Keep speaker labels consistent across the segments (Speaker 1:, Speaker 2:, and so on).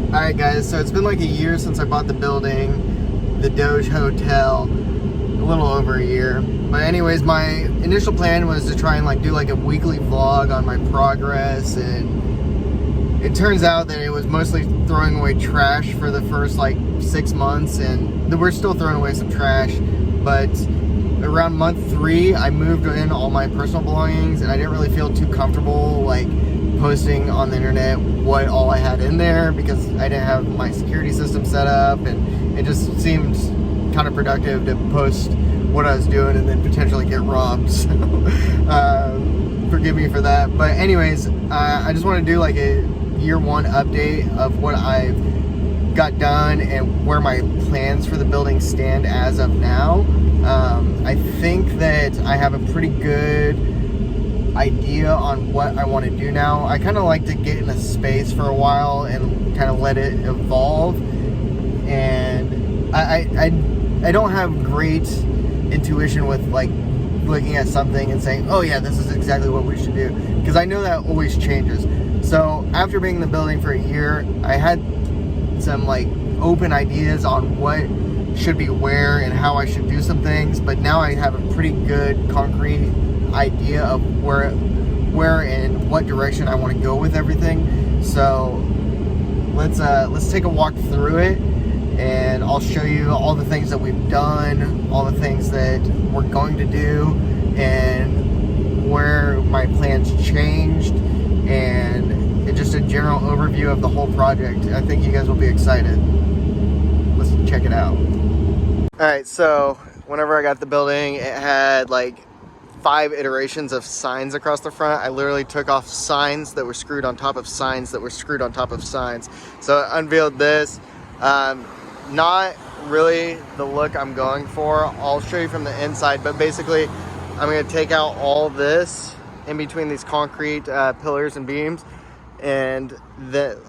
Speaker 1: Alright guys, so it's been like a year since I bought the building, the Doge Hotel, a little over a year. But anyways, my initial plan was to try and like do like a weekly vlog on my progress, and it turns out that it was mostly throwing away trash for the first like 6 months, and we're still throwing away some trash. But around month 3, I moved in all my personal belongings, and I didn't really feel too comfortable like posting on the internet what all I had in there because I didn't have my security system set up, and it just seemed counterproductive to post what I was doing and then potentially get robbed. So forgive me for that. But anyways, I just want to do like a year 1 update of what I've got done and where my plans for the building stand as of now. I think that I have a pretty good idea on what I want to do now. I kind of like to get in a space for a while and kind of let it evolve, and I don't have great intuition with like looking at something and saying, oh yeah, this is exactly what we should do, because I know that always changes. So after being in the building for a year, I had some like open ideas on what should be where and how I should do some things, but now I have a pretty good concrete idea of where and what direction I want to go with everything. So let's take a walk through it, and I'll show you all the things that we've done, all the things that we're going to do, and where my plans changed, and just a general overview of the whole project. I think you guys will be excited. Let's check it out. Alright, so whenever I got the building, it had like 5 iterations of signs across the front. I literally took off signs that were screwed on top of signs that were screwed on top of signs. So I unveiled this. Not really the look I'm going for. I'll show you from the inside, but basically I'm going to take out all this in between these concrete pillars and beams, and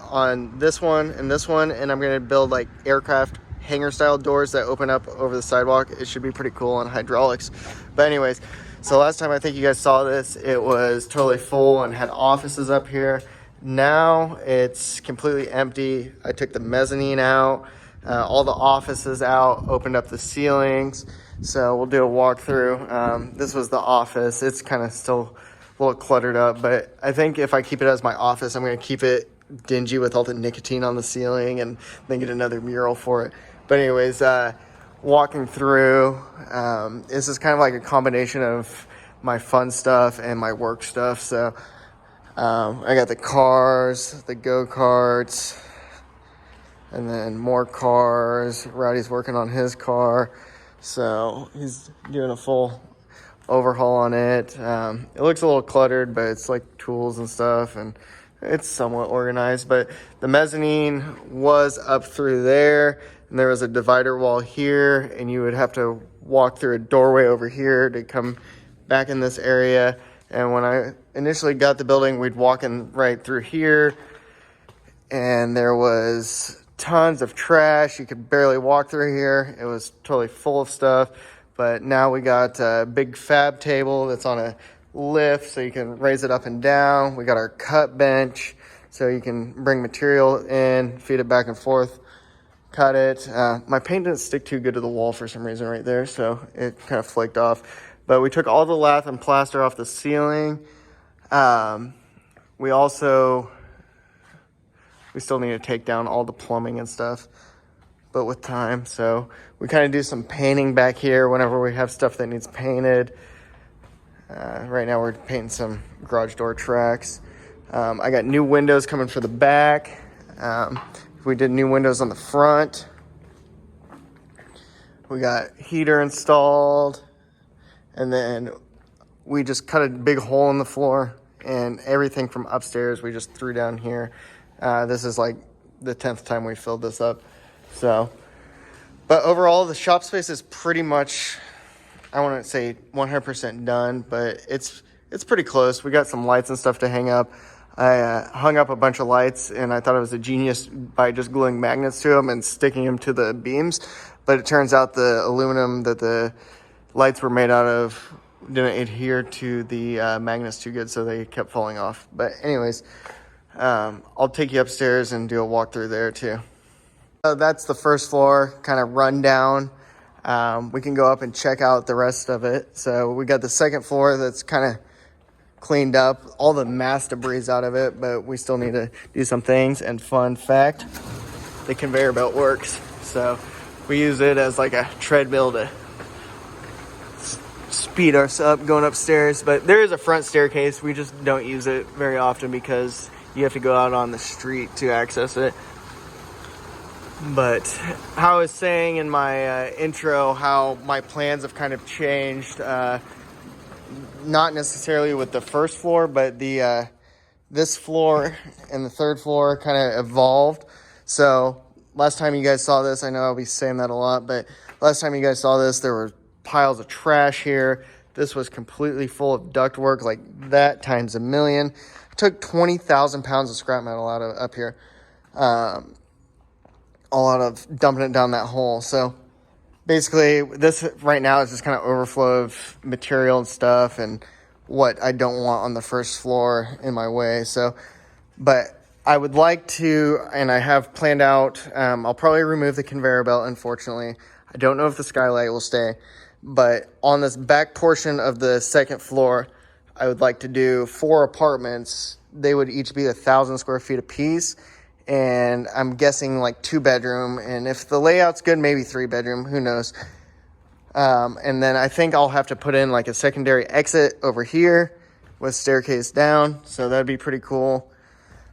Speaker 1: on this one and this one, and I'm going to build like aircraft hangar style doors that open up over the sidewalk. It should be pretty cool on hydraulics. But anyways, so last time I think you guys saw this, it was totally full and had offices up here. Now it's completely empty. I took the mezzanine out, all the offices out, opened up the ceilings. So we'll do a walkthrough. This was the office. It's kind of still a little cluttered up, but I think if I keep it as my office, I'm going to keep it dingy with all the nicotine on the ceiling and then get another mural for it. But anyways, walking through, this is kind of like a combination of my fun stuff and my work stuff. So I got the cars, the go-karts, and then more cars. Rowdy's working on his car, so he's doing a full overhaul on it. It looks a little cluttered, but it's like tools and stuff, and it's somewhat organized. But the mezzanine was up through there, and there was a divider wall here, and you would have to walk through a doorway over here to come back in this area. And when I initially got the building, we'd walk in right through here, and there was tons of trash. You could barely walk through here. It was totally full of stuff. But now we got a big fab table that's on a lift, so you can raise it up and down. We got our cut bench, so you can bring material in, feed it back and forth, cut it. My paint didn't stick too good to the wall for some reason right there, so it kind of flaked off. But we took all the lath and plaster off the ceiling. We still need to take down all the plumbing and stuff, but with time. So we kind of do some painting back here whenever we have stuff that needs painted. Right now we're painting some garage door tracks. I got new windows coming for the back. We did new windows on the front. We got heater installed, and then we just cut a big hole in the floor, and everything from upstairs we just threw down here. This is like the 10th time we filled this up. So, but overall the shop space is pretty much, I wouldn't say 100% done, but it's pretty close. We got some lights and stuff to hang up. I hung up a bunch of lights, and I thought it was a genius by just gluing magnets to them and sticking them to the beams. But it turns out the aluminum that the lights were made out of didn't adhere to the magnets too good, so they kept falling off. But anyways, I'll take you upstairs and do a walkthrough there too. So that's the first floor, kind of run down. We can go up and check out the rest of it. So we got the second floor that's kind of cleaned up, all the mass debris out of it, but we still need to do some things. And fun fact, the conveyor belt works. So we use it as like a treadmill to speed us up going upstairs. But there is a front staircase. We just don't use it very often because you have to go out on the street to access it. But how I was saying in my intro, how my plans have kind of changed, not necessarily with the first floor, but the this floor and the third floor kind of evolved. So last time you guys saw this, I know I'll be saying that a lot, but last time you guys saw this, there were piles of trash here. This was completely full of ductwork, like that times a million. I took 20,000 pounds of scrap metal out of up here. All out of dumping it down that hole. So basically this right now is just kind of overflow of material and stuff and what I don't want on the first floor in my way. So, but I would like to, and I have planned out, I'll probably remove the conveyor belt, unfortunately. I don't know if the skylight will stay, but on this back portion of the second floor, I would like to do 4 apartments. They would each be 1,000 square feet apiece. And I'm guessing like 2-bedroom, and if the layout's good, maybe 3-bedroom, who knows. And then I think I'll have to put in like a secondary exit over here with staircase down, so that'd be pretty cool.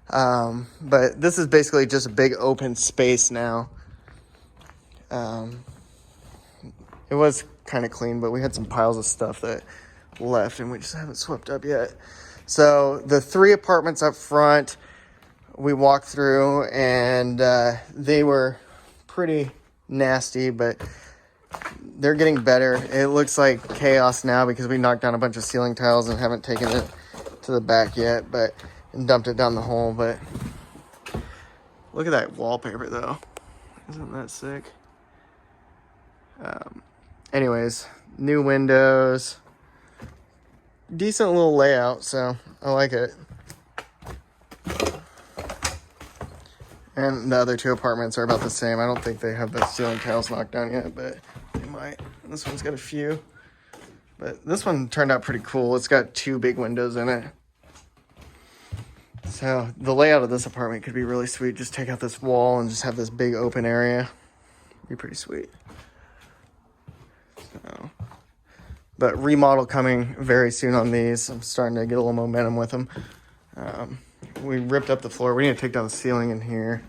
Speaker 1: But this is basically just a big open space now. It was kind of clean, but we had some piles of stuff that left and we just haven't swept up yet. So the 3 apartments up front, we walked through, and they were pretty nasty, but they're getting better. It looks like chaos now because we knocked down a bunch of ceiling tiles and haven't taken it to the back yet, and dumped it down the hole. But look at that wallpaper though. Isn't that sick? Anyways, new windows, decent little layout, so I like it. And the other 2 apartments are about the same. I don't think they have the ceiling tiles knocked down yet, but they might. This one's got a few. But this one turned out pretty cool. It's got 2 big windows in it. So the layout of this apartment could be really sweet. Just take out this wall and just have this big open area. Be pretty sweet. So, but remodel coming very soon on these. I'm starting to get a little momentum with them. We ripped up the floor. We need to take down the ceiling in here.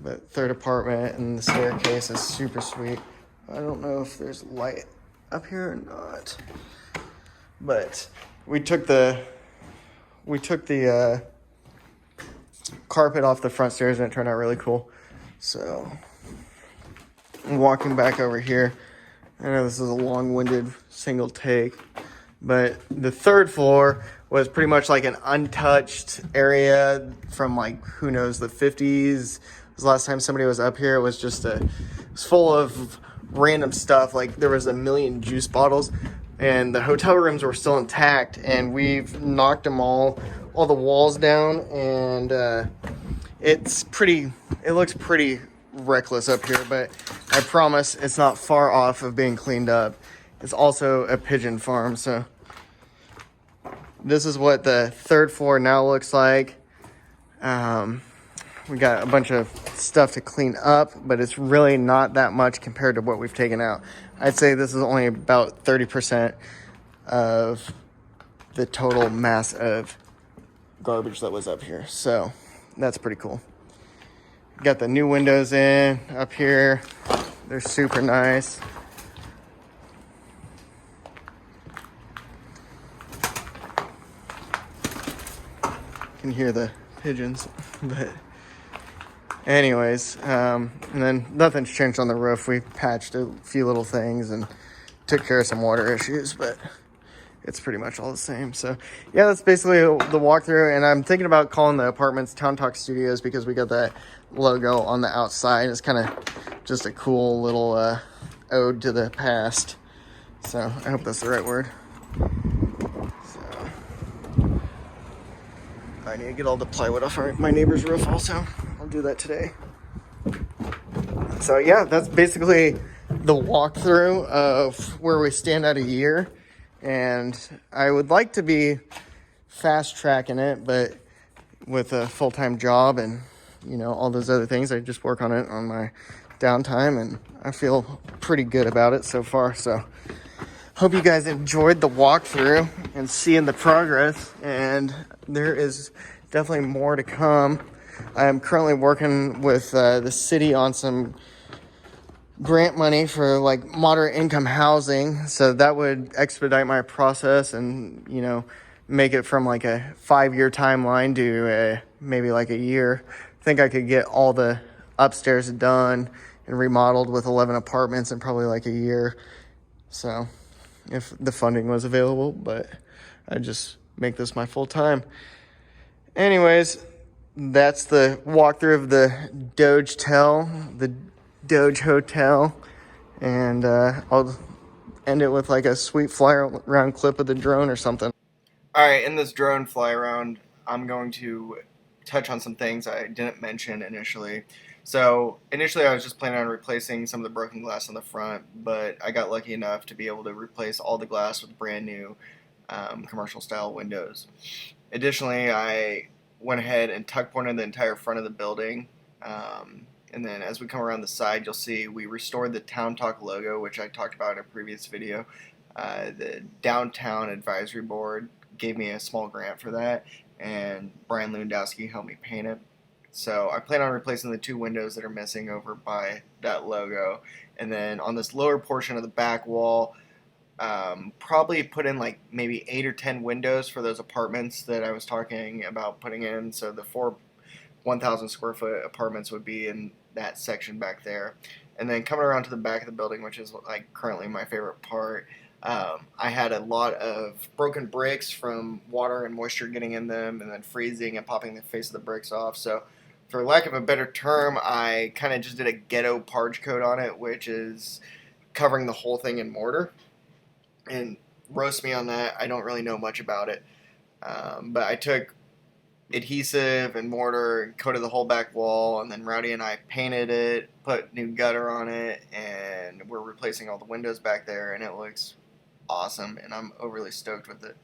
Speaker 1: But 3rd apartment and the staircase is super sweet. I don't know if there's light up here or not. But we took the carpet off the front stairs and it turned out really cool. So I'm walking back over here. I know this is a long-winded single take, but the 3rd floor was pretty much like an untouched area from like, who knows, the 50s. The last time somebody was up here, it was just it was full of random stuff. Like there was a million juice bottles, and the hotel rooms were still intact, and we've knocked them all the walls down, and it looks pretty reckless up here, but I promise it's not far off of being cleaned up. It's also a pigeon farm, so this is what the 3rd floor now looks like. We got a bunch of stuff to clean up, but it's really not that much compared to what we've taken out. I'd say this is only about 30% of the total mass of garbage that was up here. So that's pretty cool. Got the new windows in up here. They're super nice. Can hear the pigeons, but anyways, and then nothing's changed on the roof. We patched a few little things and took care of some water issues, but it's pretty much all the same. So yeah, that's basically the walkthrough, and I'm thinking about calling the apartments Town Talk Studios because we got that logo on the outside. It's kind of just a cool little ode to the past, so I hope that's the right word. I need to get all the plywood off my neighbor's roof also. I'll do that today. So yeah, that's basically the walkthrough of where we stand at a year. And I would like to be fast tracking it, but with a full-time job and, you know, all those other things, I just work on it on my downtime, and I feel pretty good about it so far. So hope you guys enjoyed the walkthrough and seeing the progress, and there is definitely more to come. I am currently working with the city on some grant money for like moderate income housing, so that would expedite my process and, you know, make it from like a 5-year timeline to maybe like a year. I think I could get all the upstairs done and remodeled with 11 apartments in probably like a year, so if the funding was available, but I just make this my full time. Anyways, that's the walkthrough of the Doge Hotel, and I'll end it with like a sweet fly around clip of the drone or something. All right, in this drone fly around, I'm going to touch on some things I didn't mention initially. So initially I was just planning on replacing some of the broken glass on the front, but I got lucky enough to be able to replace all the glass with brand new commercial style windows. Additionally, I went ahead and tuck pointed the entire front of the building. And then as we come around the side, you'll see we restored the Town Talk logo, which I talked about in a previous video. The Downtown Advisory Board gave me a small grant for that, and Brian Lewandowski helped me paint it. So I plan on replacing the 2 windows that are missing over by that logo. And then on this lower portion of the back wall, probably put in like maybe 8 or 10 windows for those apartments that I was talking about putting in. So the 4 1,000 square foot apartments would be in that section back there. And then coming around to the back of the building, which is like currently my favorite part, I had a lot of broken bricks from water and moisture getting in them and then freezing and popping the face of the bricks off. So for lack of a better term, I kind of just did a ghetto parge coat on it, which is covering the whole thing in mortar. And roast me on that, I don't really know much about it. But I took adhesive and mortar and coated the whole back wall, and then Rowdy and I painted it, put new gutter on it, and we're replacing all the windows back there, and it looks awesome, and I'm overly stoked with it.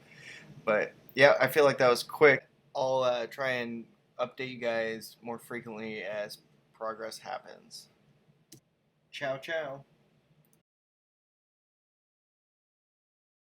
Speaker 1: But yeah, I feel like that was quick. I'll try and update you guys more frequently as progress happens. Ciao, ciao.